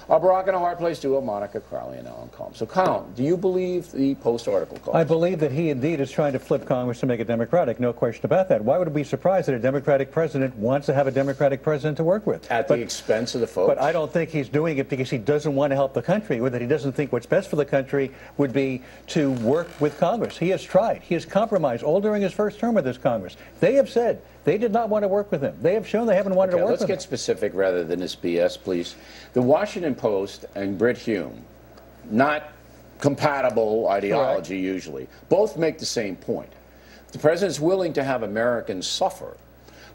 Our Barack and a Hard Place duo, Monica Crowley and Alan Colmes. So, Colin, do you believe the Post article calls? I believe that he indeed is trying to flip Congress to make it Democratic. No question about that. Why would it be surprised that a Democratic president wants to have a Democratic president to work with? At the expense of the folks? But I don't think he's doing it because he doesn't want to help the country, or that he doesn't think what's best for the country would be to work with Congress. He has tried. He has compromised all during his first term of this Congress. They have said they did not want to work with him. They have shown they haven't wanted to work with him. Let's get specific rather than this BS, please. The Washington Post and Brit Hume, not compatible ideology usually, both make the same point. The president's willing to have Americans suffer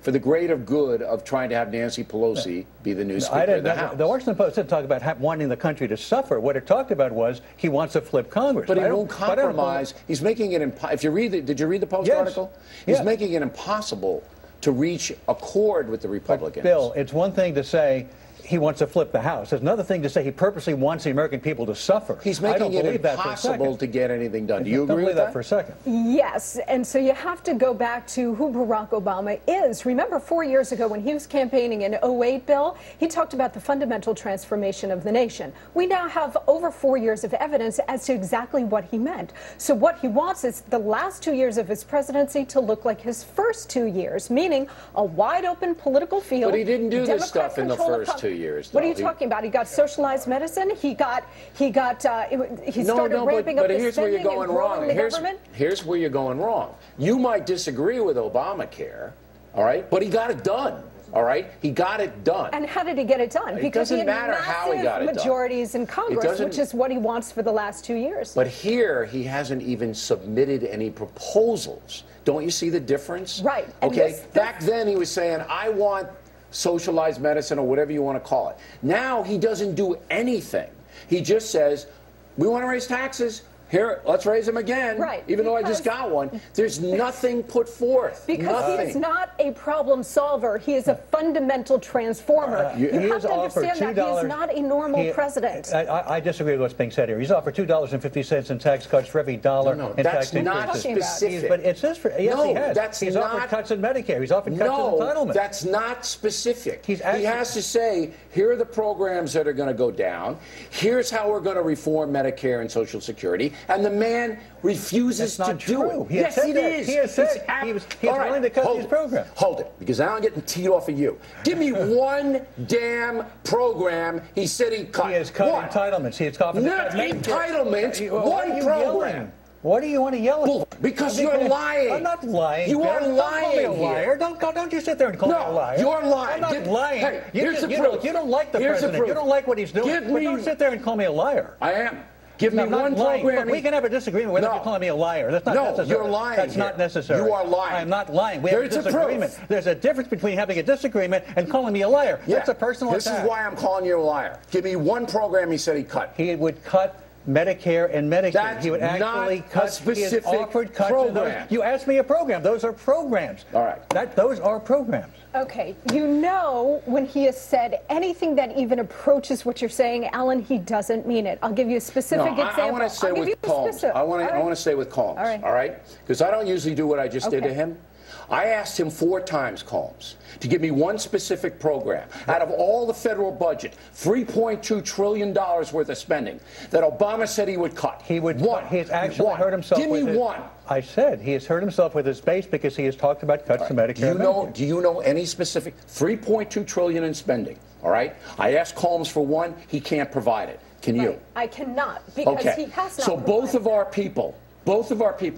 for the greater good of trying to have Nancy Pelosi be the new Speaker of the House. The Washington Post didn't talk about wanting the country to suffer. What it talked about was he wants to flip Congress. But he won't compromise. He's making it if you read did you read the Post article? He's making it impossible to reach accord with the Republicans. But Bill, it's one thing to say he wants to flip the House. It's another thing to say he purposely wants the American people to suffer. He's making it impossible to get anything done. Do you agree with that? For a second. Yes, and so you have to go back to who Barack Obama is. Remember 4 years ago when he was campaigning in 08, Bill, he talked about the fundamental transformation of the nation. We now have over 4 years of evidence as to exactly what he meant. So what he wants is the last 2 years of his presidency to look like his first 2 years, meaning a wide open political field. But he didn't do this stuff in the first 2 years. What are you talking about? He got socialized medicine. He started ramping up the spending and growing the government. Here's where you're going wrong. You might disagree with Obamacare, all right, but he got it done. All right, he got it done. And how did he get it done? Because he had massive majorities in Congress, which is what he wants for the last 2 years. But here, he hasn't even submitted any proposals. Don't you see the difference? Right. Okay. Back then, he was saying, "I want socialized medicine," or whatever you want to call it. Now he doesn't do anything. He just says, "We want to raise taxes. Here, let's raise them again." Right. Even though I just got one. There's nothing put forth. Because he is not a problem solver. He is a fundamental transformer. You have to understand that he is not a normal president. I disagree with what's being said here. He's offered $2.50 in tax cuts for every dollar in tax increases. That's not specific. But it says yes, he has. He's offered cuts in Medicare. He's offered cuts in entitlement. No, that's not specific. He has to say, here are the programs that are going to go down. Here's how we're going to reform Medicare and Social Security. And the man refuses to do it. Yes, he is. He has said he's willing to cut these programs. Hold it, because now I'm getting teed off of you. Give me one damn program he said he'd cut. He has cut entitlements. He has cut entitlements. One program. What do you want to yell at? Because you're lying. I'm not lying. You are lying here. Don't call me a liar. Don't you sit there and call me a liar. No, you're lying. I'm not lying. Hey, here's the proof. You don't like the president. You don't like what he's doing. But don't sit there and call me a liar. I am. Give me one program. We can have a disagreement without you calling me a liar. That's not necessary. No, you're lying. That's not necessary. You are lying. I'm not lying. We have a disagreement. There's a difference between having a disagreement and calling me a liar. That's a personal attack. This is why I'm calling you a liar. Give me one program he said he'd cut. He would cut Medicare and Medicaid. He would actually cut specific program. You asked me a program. Those are programs. All right. Those are programs. Okay. You know, when he has said anything that even approaches what you're saying, Alan, he doesn't mean it. I'll give you a specific example. I want to say with Colmes. I want to say with Colmes. All right? Because I don't usually do what I just did to him. I asked him 4 times, Colmes, to give me one specific program out of all the federal budget, $3.2 trillion worth of spending, that Obama said he would cut. He would. He has actually hurt himself. Give me one. I said he has hurt himself with his base because he has talked about cuts to Medicare. Do you know any specific $3.2 trillion in spending? All right. I asked Colmes for one. He can't provide it. Can you? I cannot because he has not. So both of our people,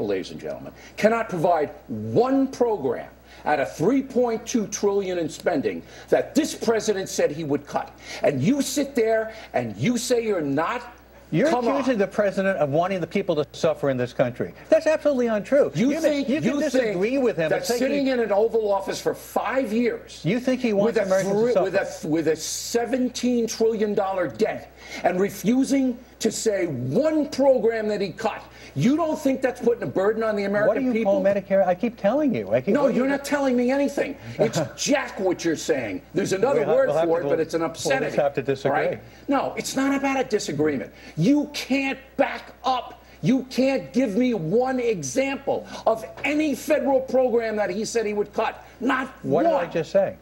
ladies and gentlemen, cannot provide one program out of $3.2 trillion in spending that this president said he would cut. And you sit there and you say you're not. You're accusing the president of wanting the people to suffer in this country. That's absolutely untrue. You think disagree with him that sitting in an Oval Office for 5 years, you think he wants Americans to suffer with a $17 trillion debt and refusing to say one program that he cut? You don't think that's putting a burden on the American people? What do you call Medicare? I keep telling you. No, you're not telling me anything. It's jack what you're saying. There's another word for it, but it's an obscenity. We'll just have to disagree. Right? No, it's not about a disagreement. You can't back up. You can't give me one example of any federal program that he said he would cut. Not one. What did I just say?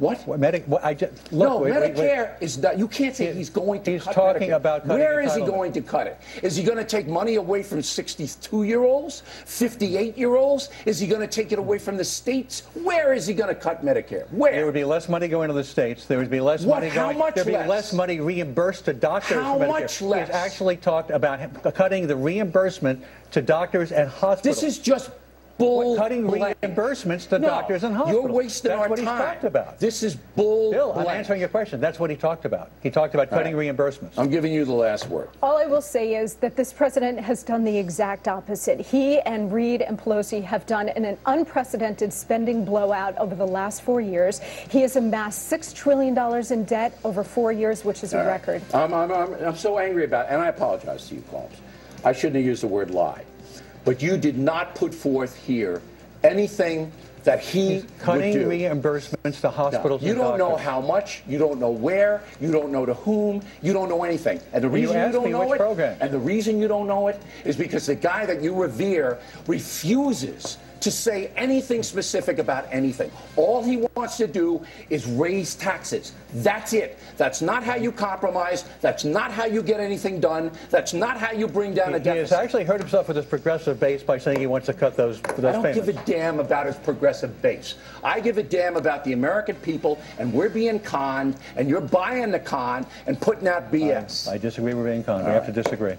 What? Look, No, Medicare is not. You can't say he's going to he's cut talking Medicare. about cutting Where is he entitlement. going to cut it? Is he going to take money away from 62-year-olds, 58-year-olds? Is he going to take it away from the states? Where is he going to cut Medicare? Where? There would be less money going to the states. There would be less What? money How going. much There'd be less? less money reimbursed to doctors. How for Medicare. much less? He's actually talked about cutting the reimbursement to doctors and hospitals. This is just bull. Cutting blank. reimbursements to doctors and hospitals. You're wasting That's our what time. he's talked about. This is bull. Bill, I'm blank. answering your question. That's what he talked about. He talked about cutting reimbursements. I'm giving you the last word. All I will say is that this president has done the exact opposite. He and Reid and Pelosi have done an unprecedented spending blowout over the last 4 years. He has amassed $6 trillion in debt over 4 years, which is a record. I'm so angry about it, and I apologize to you, Colmes. I shouldn't have used the word lie. But you did not put forth here anything that he Cutting would do. reimbursements to hospitals No, you and don't know doctors. how much, you don't know where, you don't know to whom, you don't know anything. And the Well, you reason you asked don't me know which it, program. and the reason you don't know it is because the guy that you revere refuses to say anything specific about anything. All he wants to do is raise taxes. That's it. That's not how you compromise. That's not how you get anything done. That's not how you bring down a He has deficit. actually hurt himself with his progressive base by saying he wants to cut those I payments. don't give a damn about his progressive base. I give a damn about the American people, and we're being conned, and you're buying the con and putting out BS. I disagree with being conned. We have to disagree.